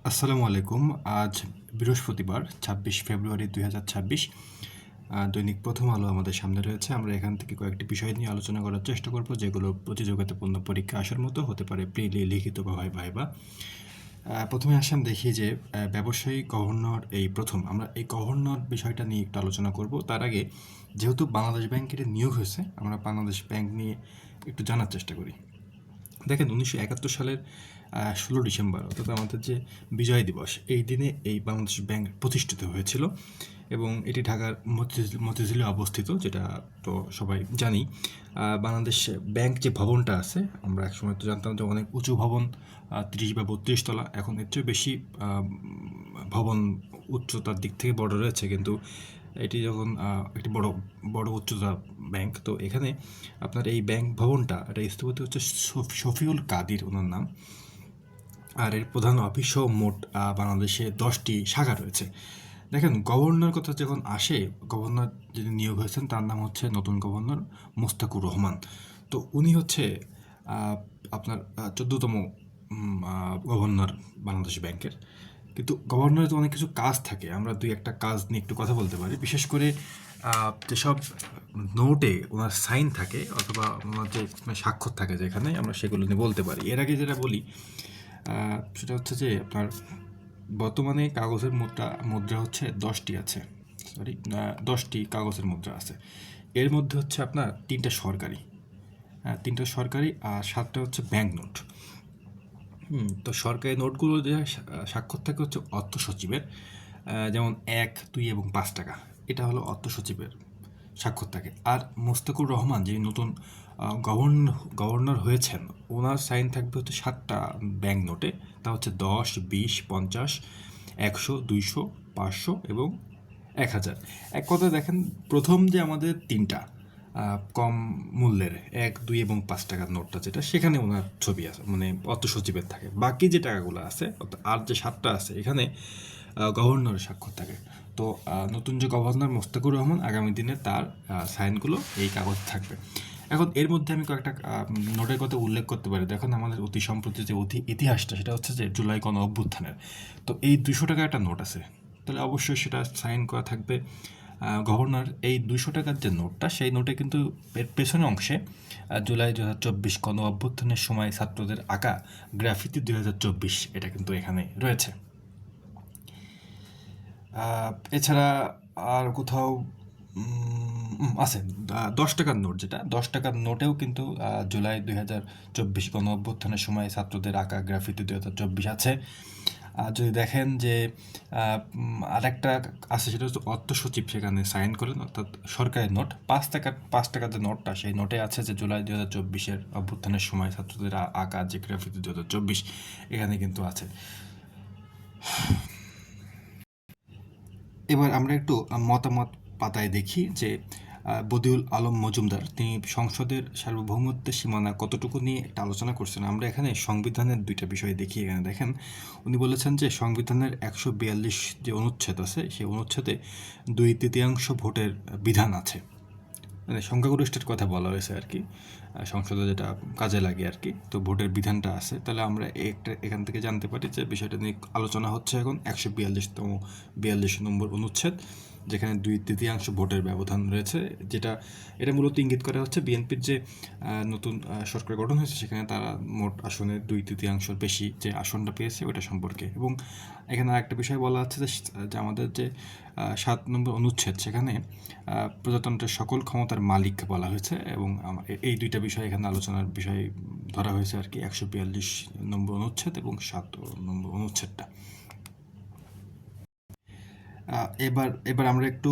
আসসালামু আলাইকুম। আজ বৃহস্পতিবার ২৬ ফেব্রুয়ারি ২০২৬। দৈনিক প্রথম আলো আমাদের সামনে রয়েছে। আমরা এখান থেকে কয়েকটি বিষয় নিয়ে আলোচনা করার চেষ্টা করব, যেগুলো প্রতিযোগিতাপূর্ণ পরীক্ষা আসার মতো হতে পারে, প্রিলি, লিখিত বা ভাইবা। প্রথমে আসলাম দেখি যে ব্যবসায়ী গভর্নর এই প্রথম আমরা এই গভর্নর বিষয়টা নিয়ে একটু আলোচনা করব। তার আগে যেহেতু বাংলাদেশ ব্যাংকের নিয়োগ হয়েছে, আমরা বাংলাদেশ ব্যাংক নিয়ে একটু জানার চেষ্টা করি। দেখেন ১৯৭১ সালের ১৬ ডিসেম্বর, অর্থাৎ আমাদের যে বিজয় দিবস, এই দিনে এই বাংলাদেশ ব্যাংক প্রতিষ্ঠিত হয়েছিল এবং এটি ঢাকার মতিঝিলে অবস্থিত, যেটা তো সবাই জানি। বাংলাদেশ ব্যাংক যে ভবনটা আছে, আমরা একসময় তো জানতাম যে অনেক উঁচু ভবন, ৩০ বা ৩২ তলা। এখন এর চেয়ে বেশি ভবন উচ্চতার দিক থেকে বড় রয়েছে, কিন্তু এটি যখন একটি বড় বড় উচ্চতা ব্যাংক, তো এখানে আপনার এই ব্যাংক ভবনটা, এটা স্থপতি হচ্ছে শফিউল কাদির, ওনার নাম। আর এর প্রধান অফিসও মোট বাংলাদেশে 10টি শাখা রয়েছে। দেখেন, গভর্নর কথা যখন আসে, গভর্নর যিনি নিয়োগ হয়েছেন তার নাম হচ্ছে নতুন গভর্নর মোস্তাকুর রহমান। তো উনি হচ্ছে আপনার 14তম গভর্নর বাংলাদেশ ব্যাংকের। কিন্তু গভর্নরের তো অনেক কিছু কাজ থাকে, আমরা দুই একটা কাজ নিয়ে একটু কথা বলতে পারি। বিশেষ করে যেসব নোটে ওনার সাইন থাকে অথবা ওনার যে স্বাক্ষর থাকে যেখানে, আমরা সেগুলো নিয়ে বলতে পারি। এর আগে যেটা বলি সেটা হচ্ছে যে আপনার বর্তমানে কাগজের মুদ্রা হচ্ছে 10টি আছে, সরি, 10টি কাগজের মুদ্রা আছে। এর মধ্যে হচ্ছে আপনার 3টা সরকারি, 3টা সরকারি আর 7টা হচ্ছে ব্যাংক নোট। তো সরকারি নোটগুলো যে স্বাক্ষর থাকে হচ্ছে অর্থ সচিবের, যেমন 1, 2 এবং 5 টাকা, এটা হলো অর্থ সচিবের স্বাক্ষর থাকে। আর মোস্তাকুর রহমান, যিনি নতুন গভর্নর হয়েছেন, ওনার সাইন থাকবে হচ্ছে 7টা ব্যাংক নোটে। তা হচ্ছে 10, 20, 50, 100, 200, 500 এবং 1000। এক কথায় দেখেন, প্রথম যে আমাদের 3টা কম মূল্যের 1, 2 এবং 5 টাকার নোটটা যেটা, সেখানে ওনার ছবি আছে, মানে অর্থ সচিবের থাকে। বাকি যে টাকাগুলো আছে, আর যে 7টা আছে, এখানে গভর্নরের স্বাক্ষর থাকে। তো নতুন যে গভর্নর মোস্তাকুর রহমান, আগামী দিনে তার সাইনগুলো এই কাগজ থাকবে। এখন এর মধ্যে আমি কয়েকটা নোটের কথা উল্লেখ করতে পারি। দেখুন, আমাদের অতি সম্প্রতি যে ইতিহাসটা, সেটা হচ্ছে যে জুলাই গণ অভ্যুত্থানের। তো এই 200 টাকার একটা নোট আছে, তাহলে অবশ্যই সেটা সাইন করা থাকবে গভর্নর। এই 200 টাকার যে নোটটা, সেই নোটে কিন্তু এর পেছনের অংশে জুলাই 2024 গণ অভ্যুত্থানের সময় ছাত্রদের আঁকা গ্রাফিতি 2024, এটা কিন্তু এখানে রয়েছে। এছাড়া আর কোথাও আছে 10 টাকার নোট, যেটা 10 টাকার নোটেও কিন্তু জুলাই 2024 গণ অভ্যুত্থানের সময় ছাত্রদের আঁকা গ্রাফিতি 2024 আছে। যদি দেখেন যে আরেকটা আছে, সেটা হচ্ছে অর্থ সচিব সেখানে সাইন করেন, অর্থাৎ সরকারি নোট 5 টাকার যে নোটটা, সেই নোটে আছে যে জুলাই 2024-এর অভ্যুত্থানের সময় ছাত্রদের আঁকা যে গ্রাফিতি 2024, এখানে কিন্তু আছে। এবার আমরা একটু মতামত পাতায় দেখি যে বদিউল আলম মজুমদার, তিনি সংসদের সার্বভৌমত্বের সীমানা কতটুকু নিয়ে একটা আলোচনা করছেন। আমরা এখানে সংবিধানের 2টা বিষয় দেখি। এখানে দেখেন, উনি বলেছেন যে সংবিধানের 142 যে অনুচ্ছেদ আছে, সেই অনুচ্ছেদে 2/3 ভোটের বিধান আছে, মানে সংখ্যাগরিষ্ঠের কথা বলা হয়েছে আর কি, সংসদে যেটা কাজে লাগে আর কি। তো ভোটের বিধানটা আছে, তাহলে আমরা এখান থেকে জানতে পারি যে বিষয়টা নিয়ে আলোচনা হচ্ছে এখন 142 নম্বর অনুচ্ছেদ, যেখানে 2/3 ভোটের ব্যবধান রয়েছে। এটা মূলত ইঙ্গিত করা হচ্ছে বিএনপির যে নতুন সরকার গঠন হয়েছে, সেখানে তারা মোট আসনের 2/3 বেশি যে আসনটা পেয়েছে, ওটা সম্পর্কে। এবং এখানে আরেকটা বিষয় বলা হচ্ছে যে আমাদের যে 7 নম্বর অনুচ্ছেদ, সেখানে প্রজাতন্ত্রের সকল ক্ষমতার মালিক বলা হয়েছে। এবং এই 2টা বিষয় এখানে আলোচনার বিষয় ধরা হয়েছে আর কি, 142 নম্বর অনুচ্ছেদ এবং 7 নম্বর অনুচ্ছেদটা। এবার আমরা একটু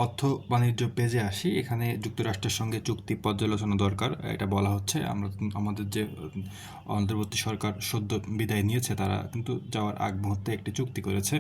অর্থ বাণিজ্য পেজে আসি। এখানে যুক্তরাষ্ট্রের সঙ্গে চুক্তি পর্যালোচনা দরকার, এটা বলা হচ্ছে। আমাদের যে অন্তর্বর্তী সরকার সদ্য বিদায় নিয়েছে, তারা কিন্তু যাওয়ার আগ মুহূর্তে একটি চুক্তি করেছে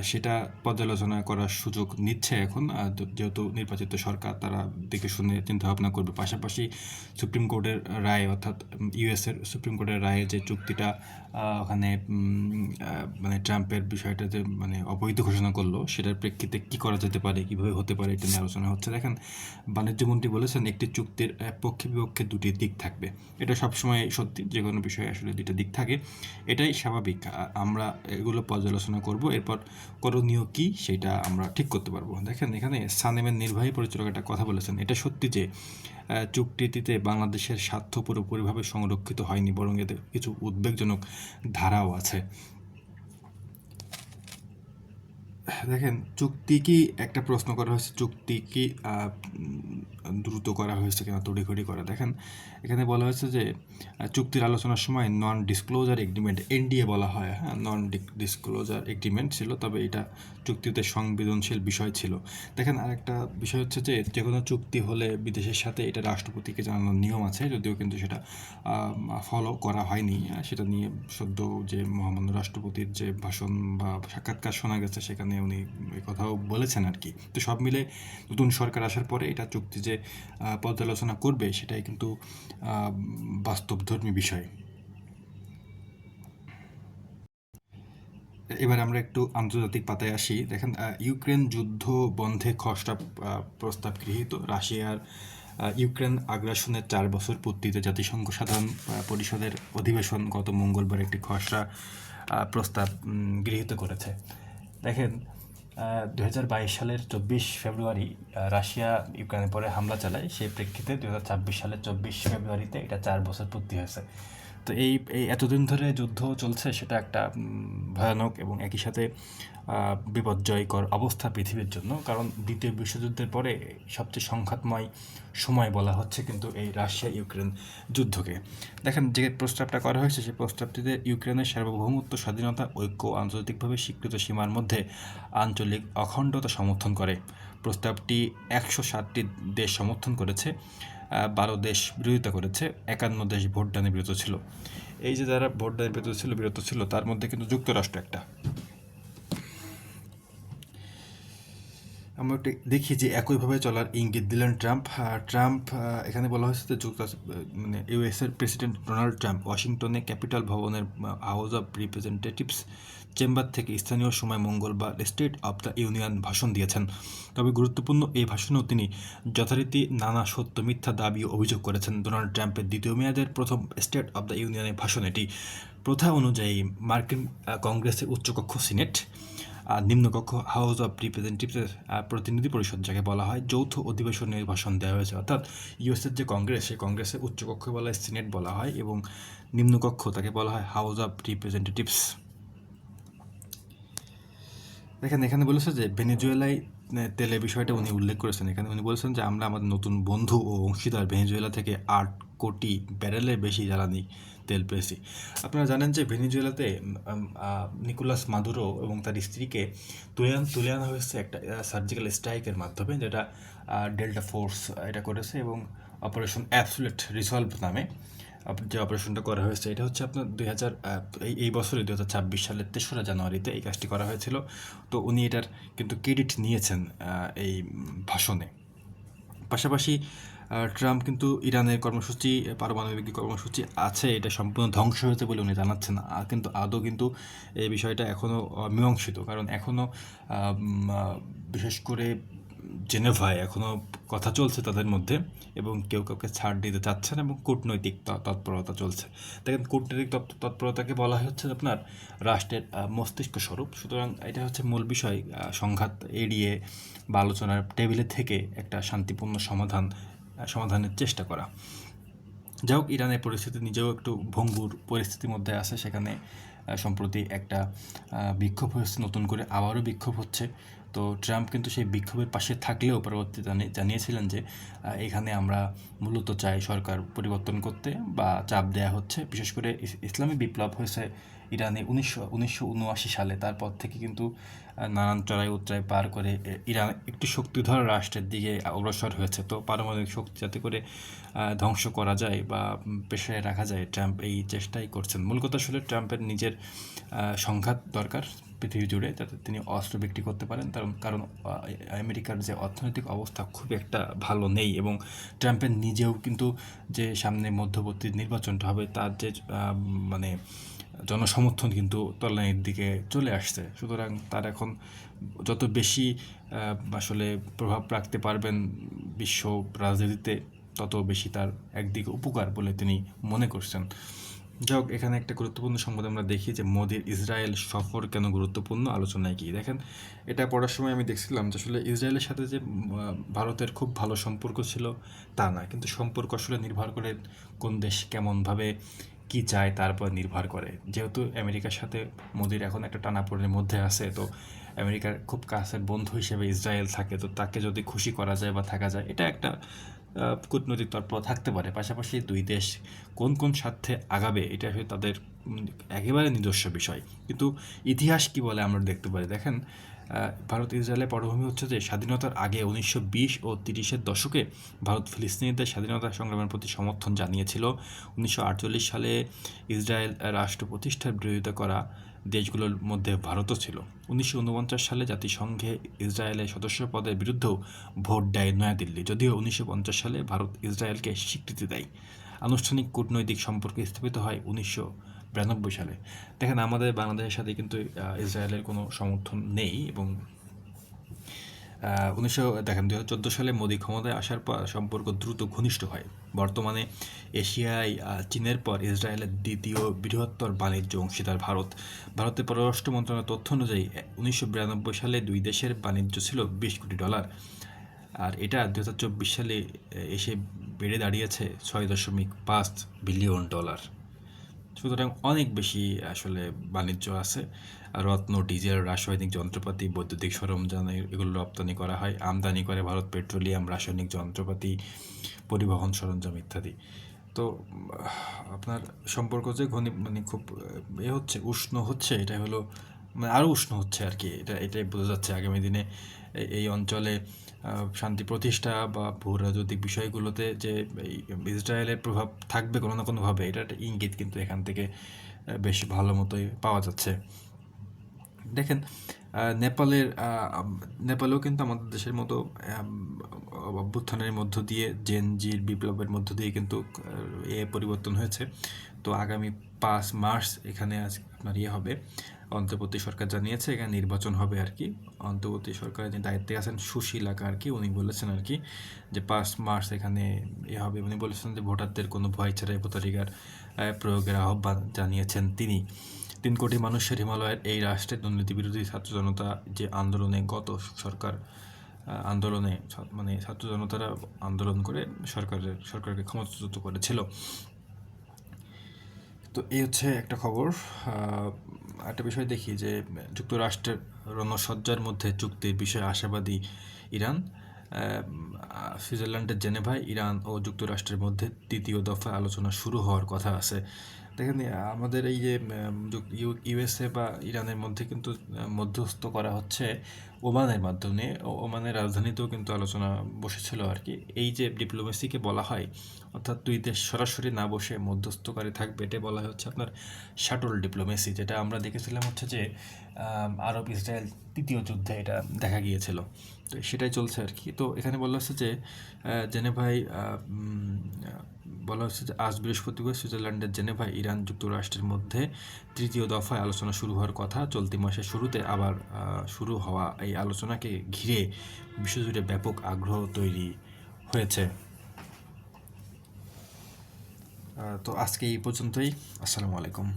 সেটা পর্যালোচনা করার সুযোগ নিচ্ছে এখন, যেহেতু নির্বাচিত সরকার, তারা দেখে শুনে চিন্তাভাবনা করবে। পাশাপাশি সুপ্রিম কোর্টের রায়, অর্থাৎ ইউএসের সুপ্রিম কোর্টের রায়ে যে চুক্তিটা ওখানে মানে ট্রাম্পের বিষয়টা যে মানে অবৈধ ঘোষণা করলো, সেটার প্রেক্ষিতে কী করা যেতে পারে, কীভাবে হতে পারে, এটা নিয়ে আলোচনা হচ্ছে। দেখেন, বাণিজ্যমন্ত্রী বলেছেন একটি চুক্তির পক্ষে বিপক্ষে দুটি দিক থাকবে। এটা সবসময় সত্যি, যে কোনো বিষয়ে আসলে দুটো দিক থাকে, এটাই স্বাভাবিক। আমরা এগুলো পর্যালোচনা করব, এরপর করণীয় কী সেটা আমরা ঠিক করতে পারবো। দেখেন, এখানে সানেমের নির্বাহী পরিচালক একটা কথা বলেছেন, এটা সত্যি যে চুক্তিটিতে বাংলাদেশের স্বার্থ পুরোপুরিভাবে সংরক্ষিত হয়নি, বরং এতে কিছু উদ্বেগজনক ধারাও আছে। দেখেন, চুক্তি কি, একটা প্রশ্ন করা হয়েছে, চুক্তি কি দ্রুত করা হয়েছে কিনা, তড়িঘড়ি করা। দেখেন, এখানে বলা হয়েছে যে চুক্তির আলোচনার সময় নন ডিসক্লোজার এগ্রিমেন্ট, এনডিএ বলা হয়, হ্যাঁ, নন ডিসক্লোজার এগ্রিমেন্ট ছিল, তবে এটা চুক্তিতে সংবেদনশীল বিষয় ছিল। দেখেন, আরেকটা বিষয় হচ্ছে যে কোনো চুক্তি হলে বিদেশের সাথে এটা রাষ্ট্রপতিকে জানানোর নিয়ম আছে, যদিও কিন্তু সেটা ফলো করা হয়নি। সেটা নিয়ে সদ্য যে মহামান্য রাষ্ট্রপতির যে ভাষণ বা সাক্ষাৎকার শোনা গেছে, সেখানে উনি এই কথাও বলেছেন আর কি। তো সব মিলে নতুন সরকার আসার পরে এটা চুক্তি যে পর্যালোচনা করবে, সেটাই কিন্তু বাস্তবধর্মী বিষয়। এবার আমরা একটু আন্তর্জাতিক পাতায় আসি। দেখেন, ইউক্রেন যুদ্ধ বন্ধে খসড়া প্রস্তাব গৃহীত। রাশিয়ার ইউক্রেন আগ্রাসনের 4 বছর পূর্তিতে জাতিসংঘ সাধারণ পরিষদের অধিবেশন গত মঙ্গলবার একটি খসড়া প্রস্তাব গৃহীত করেছে। দেখেন, 2022 সালের 24 ফেব্রুয়ারি রাশিয়া ইউক্রেনের পরে হামলা চালায়, সেই প্রেক্ষিতে 2026 সালের 24 ফেব্রুয়ারিতে এটা 4 বছর পূর্তি হয়েছে। তো এই এতদিন ধরে যুদ্ধ চলছে, সেটা একটা ভয়ানক এবং একই সাথে বিপর্যয়কর অবস্থা পৃথিবীর জন্য, কারণ দ্বিতীয় বিশ্বযুদ্ধের পরে সবচেয়ে সংঘাতময় সময় বলা হচ্ছে কিন্তু এই রাশিয়া ইউক্রেন যুদ্ধকে। দেখেন, যে প্রস্তাবটা করা হয়েছে, সেই প্রস্তাবটিতে ইউক্রেনের সার্বভৌমত্ব, স্বাধীনতা, ঐক্য, আন্তর্জাতিকভাবে স্বীকৃত সীমার মধ্যে আঞ্চলিক অখণ্ডতা সমর্থন করে। প্রস্তাবটি 107টি দেশ সমর্থন করেছে, 12 দেশ বিরোধিতা করেছে, 51 দেশ ভোটদানে বিরত ছিল। এই যে যারা ভোটদানে বিরত ছিল, তার মধ্যে কিন্তু যুক্তরাষ্ট্র একটা। আমরা একটু দেখি যে একইভাবে চলার ইঙ্গিত দিলেন ট্রাম্প। এখানে বলা হয়েছে যে মানে ইউএসের প্রেসিডেন্ট ডোনাল্ড ট্রাম্প ওয়াশিংটনে ক্যাপিটাল ভবনের হাউস অব রিপ্রেজেন্টেটিভস চেম্বার থেকে স্থানীয় সময় মঙ্গলবার স্টেট অব দ্য ইউনিয়ন ভাষণ দিয়েছেন। তবে গুরুত্বপূর্ণ এই ভাষণেও তিনি যথারীতি নানা সত্য মিথ্যা দাবি ও অভিযোগ করেছেন। ডোনাল্ড ট্রাম্পের দ্বিতীয় মেয়াদের প্রথম স্টেট অব দ্য ইউনিয়নের ভাষণ এটি। প্রথা অনুযায়ী মার্কিন কংগ্রেসের উচ্চকক্ষ সিনেট, নিম্নকক্ষ হাউস অব রিপ্রেজেন্টেটিভসের প্রতিনিধি পরিষদ, যাকে বলা হয় যৌথ অধিবেশনের ভাষণ দেওয়া হয়েছে। অর্থাৎ ইউএসের যে কংগ্রেস, সেই কংগ্রেসের উচ্চকক্ষ বলা হয় সিনেট বলা হয়, এবং নিম্নকক্ষ তাকে বলা হয় হাউস অব রিপ্রেজেন্টেটিভস। দেখেন, এখানে বলেছে যে ভেনেজুয়েলায় তেলের বিষয়টা উনি উল্লেখ করেছেন। এখানে উনি বলেছেন যে আমরা আমাদের নতুন বন্ধু ও অংশীদার ভেনেজুয়েলা থেকে 8 কোটি ব্যারেলের বেশি জ্বালানি তেল পেয়েছি। আপনারা জানেন যে ভেনেজুয়েলাতে নিকোলাস মাদুরো এবং তার স্ত্রীকে তুলে আনা হয়েছে একটা সার্জিক্যাল স্ট্রাইকের মাধ্যমে, যেটা ডেল্টা ফোর্স এটা করেছে, এবং অপারেশন অ্যাবসোলিউট রিসলভ নামে যে অপারেশনটা করা হয়েছে, এটা হচ্ছে আপনার এই বছরই 2026 সালের 3রা জানুয়ারিতে এই কাজটি করা হয়েছিল। তো উনি এটার কিন্তু ক্রেডিট নিয়েছেন এই ভাষণে। পাশাপাশি ট্রাম্প কিন্তু ইরানের কর্মসূচি, পারমাণবিক কর্মসূচি আছে, এটা সম্পূর্ণ ধ্বংস হয়েছে বলে উনি জানাচ্ছেন। কিন্তু আদৌ কিন্তু এই বিষয়টা এখনও মীমাংসিত, কারণ এখনও বিশেষ করে জেনেভায় এখনও কথা চলছে তাদের মধ্যে, এবং কেউ কাউকে ছাড় দিতে চাচ্ছে না, এবং কূটনৈতিক তৎপরতা চলছে। দেখেন, কূটনৈতিক তৎপরতাকে বলা হচ্ছে আপনার রাষ্ট্রের মস্তিষ্ক স্বরূপ। সুতরাং এটা হচ্ছে মূল বিষয়, সংঘাত এড়িয়ে বা আলোচনার টেবিলে থেকে একটা শান্তিপূর্ণ সমাধানের চেষ্টা করা। যাই হোক, ইরানের পরিস্থিতি নিজেও একটু ভঙ্গুর পরিস্থিতির মধ্যে আছে। সেখানে সম্প্রতি একটা বিক্ষোভ হয়েছে, নতুন করে আবারও বিক্ষোভ হচ্ছে। তো ট্রাম্প কিন্তু সেই বিক্ষোভের পাশে থাকলেও পরবর্তীতে জানিয়েছিলেন যে এখানে আমরা মূলত চাই সরকার পরিবর্তন করতে বা চাপ দেয়া হচ্ছে। বিশেষ করে ইসলামী বিপ্লব হয়েছে ইরানে 1979 সালে। তারপর থেকে কিন্তু নানান চড়াই উতরাই পার করে ইরান একটি শক্তিধর রাষ্ট্রের দিকে অগ্রসর হয়েছে। তো পারমাণবিক শক্তি যাতে করে ধ্বংস করা যায় বা পেশায় রাখা যায়, ট্রাম্প এই চেষ্টাই করছেন। মূল কথা আসলে ট্রাম্পের নিজের সংঘাত দরকার পৃথিবী জুড়ে, যাতে তিনি অস্ত্র বিক্রি করতে পারেন। কারণ আমেরিকার যে অর্থনৈতিক অবস্থা খুব একটা ভালো নেই, এবং ট্রাম্পের নিজেও কিন্তু যে সামনে মধ্যবর্তী নির্বাচনটা হবে তার যে মানে জনসমর্থন কিন্তু তলানির দিকে চলে আসছে। সুতরাং তার এখন যত বেশি আসলে প্রভাব রাখতে পারবেন বিশ্ব রাজনীতিতে, তত বেশি তার একদিকে উপকার বলে তিনি মনে করছেন। যাই হোক, এখানে একটা গুরুত্বপূর্ণ সংবাদ আমরা দেখি যে মোদির ইসরায়েল সফর কেন গুরুত্বপূর্ণ, আলোচনায় কি। দেখেন, এটা পড়ার সময় আমি দেখছিলাম যে আসলে ইসরায়েলের সাথে যে ভারতের খুব ভালো সম্পর্ক ছিল তা না, কিন্তু সম্পর্ক আসলে নির্ভর করে কোন দেশ কেমনভাবে কী চায় তার উপর নির্ভর করে। যেহেতু আমেরিকার সাথে মোদির এখন একটা টানাপোড়েনের মধ্যে আছে, তো আমেরিকার খুব কাছের বন্ধু হিসেবে ইসরায়েল থাকে, তো তাকে যদি খুশি করা যায় বা থাকা যায়, এটা একটা কূটনৈতিক তৎপর থাকতে পারে। পাশাপাশি দুই দেশ কোন কোন স্বার্থে আগাবে, এটা আসলে তাদের একেবারে নিজস্ব বিষয়। কিন্তু ইতিহাস কি বলে আমরা দেখতে পারি। দেখেন, ভারত ইসরায়েলের পটভূমি হচ্ছে যে স্বাধীনতার আগে 1920 ও 30-এর দশকে ভারত ফিলিস্তিনিদের স্বাধীনতা সংগ্রামের প্রতি সমর্থন জানিয়েছিল। 1948 সালে ইসরায়েল রাষ্ট্র প্রতিষ্ঠার বিরোধিতা করা দেশগুলোর মধ্যে ভারতও ছিল। 1949 সালে জাতিসংঘে ইসরায়েলের সদস্য পদের বিরুদ্ধেও ভোট দেয় নয়াদিল্লি, যদিও 1950 সালে ভারত ইসরায়েলকে স্বীকৃতি দেয়। আনুষ্ঠানিক কূটনৈতিক সম্পর্ক স্থাপিত হয় 1992 সালে। দেখেন, আমাদের বাংলাদেশের সাথে কিন্তু ইসরায়েলের কোনো সমর্থন নেই, এবং 2014 সালে মোদি ক্ষমতায় আসার পর সম্পর্ক দ্রুত ঘনিষ্ঠ হয়। বর্তমানে এশিয়ায় চীনের পর ইসরায়েলের দ্বিতীয় বৃহত্তর বাণিজ্য অংশীদার ভারত। ভারতের পররাষ্ট্র মন্ত্রণালয়ের তথ্য অনুযায়ী 1992 সালে দুই দেশের বাণিজ্য ছিল $20 কোটি, আর এটা 2024 সালে এসে বেড়ে দাঁড়িয়েছে $6.5 বিলিয়ন। সুতরাং অনেক বেশি আসলে বাণিজ্য আছে। রত্ন, ডিজেল, রাসায়নিক যন্ত্রপাতি, বৈদ্যুতিক সরঞ্জাম এগুলো রপ্তানি করা হয়। আমদানি করে ভারত পেট্রোলিয়াম, রাসায়নিক যন্ত্রপাতি, পরিবহন সরঞ্জাম ইত্যাদি। তো আপনার সম্পর্ক যে খুব হচ্ছে, উষ্ণ হচ্ছে, এটা হলো আরও উষ্ণ হচ্ছে আর কি। এটাই বোঝা যাচ্ছে আগামী দিনে এই অঞ্চলে শান্তি প্রতিষ্ঠা বা ভূরাজনৈতিক বিষয়গুলোতে যে ইসরায়েলের প্রভাব থাকবে কোনো না কোনোভাবে, এটা একটা ইঙ্গিত কিন্তু এখান থেকে বেশ ভালো মতোই পাওয়া যাচ্ছে। দেখেন, নেপালেও কিন্তু আমাদের দেশের মতো অভ্যুত্থানের মধ্য দিয়ে, জেনজির বিপ্লবের মধ্য দিয়ে কিন্তু পরিবর্তন হয়েছে। তো আগামী 5 মার্চ এখানে আপনার হবে, অন্তর্বর্তী সরকার জানিয়েছে এখানে নির্বাচন হবে আর কি। অন্তর্বর্তী সরকারের যে দায়িত্বে আছেন সুশীলাকা আর কি, উনি বলেছেন আর কি যে 5 মার্চ এখানে হবে। উনি বলেছেন যে ভোটারদের কোনো ভয় ছাড়াই ভোটাধিকার প্রয়োগের আহ্বান জানিয়েছেন তিনি। 3 কোটি মানুষের হিমালয়ের এই রাষ্ট্রের দুর্নীতি বিরোধী ছাত্র জনতা যে আন্দোলনে গত সরকার আন্দোলনে ছাত্র জনতারা আন্দোলন করে সরকারকে ক্ষমতাচ্যুত করেছিল। তো এই হচ্ছে একটা খবর। একটা বিষয় দেখি যে যুক্তরাষ্ট্রের রণসজ্জার মধ্যে চুক্তির বিষয়ে আশাবাদী ইরান। সুইজারল্যান্ডের জেনেভায় ইরান ও যুক্তরাষ্ট্রের মধ্যে তৃতীয় দফা আলোচনা শুরু হওয়ার কথা আছে। দেখেন, আমাদের এই যে ইউএসএ বা ইরানের মধ্যে কিন্তু মধ্যস্থ করা হচ্ছে ওমানের মাধ্যমে। ওমানের রাজধানীতেও কিন্তু আলোচনা বসেছিল আর কি। এই যে ডিপ্লোমেসিকে বলা হয়, অর্থাৎ দুই দেশ সরাসরি না বসে মধ্যস্থকারী থাকবে, এটা বলা হচ্ছে আপনার শাটল ডিপ্লোমেসি, যেটা আমরা দেখেছিলাম হচ্ছে যে আরব ইসরায়েল তৃতীয় যুদ্ধে এটা দেখা গিয়েছিল। তো সেটাই চলছে আর কি। তো এখানে বলা হচ্ছে যে জেনেভায় বলা হচ্ছে যে আজ বৃহস্পতিবার সুইজারল্যান্ডের জেনেভায় ইরান যুক্তরাষ্ট্রের মধ্যে তৃতীয় দফায় আলোচনা শুরু হওয়ার কথা। চলতি মাসের শুরুতে আবার শুরু হওয়া এই আলোচনাকে ঘিরে বিশ্বজুড়ে ব্যাপক আগ্রহ তৈরি হয়েছে। তো আজকে এই পর্যন্তই। আসসালামু আলাইকুম।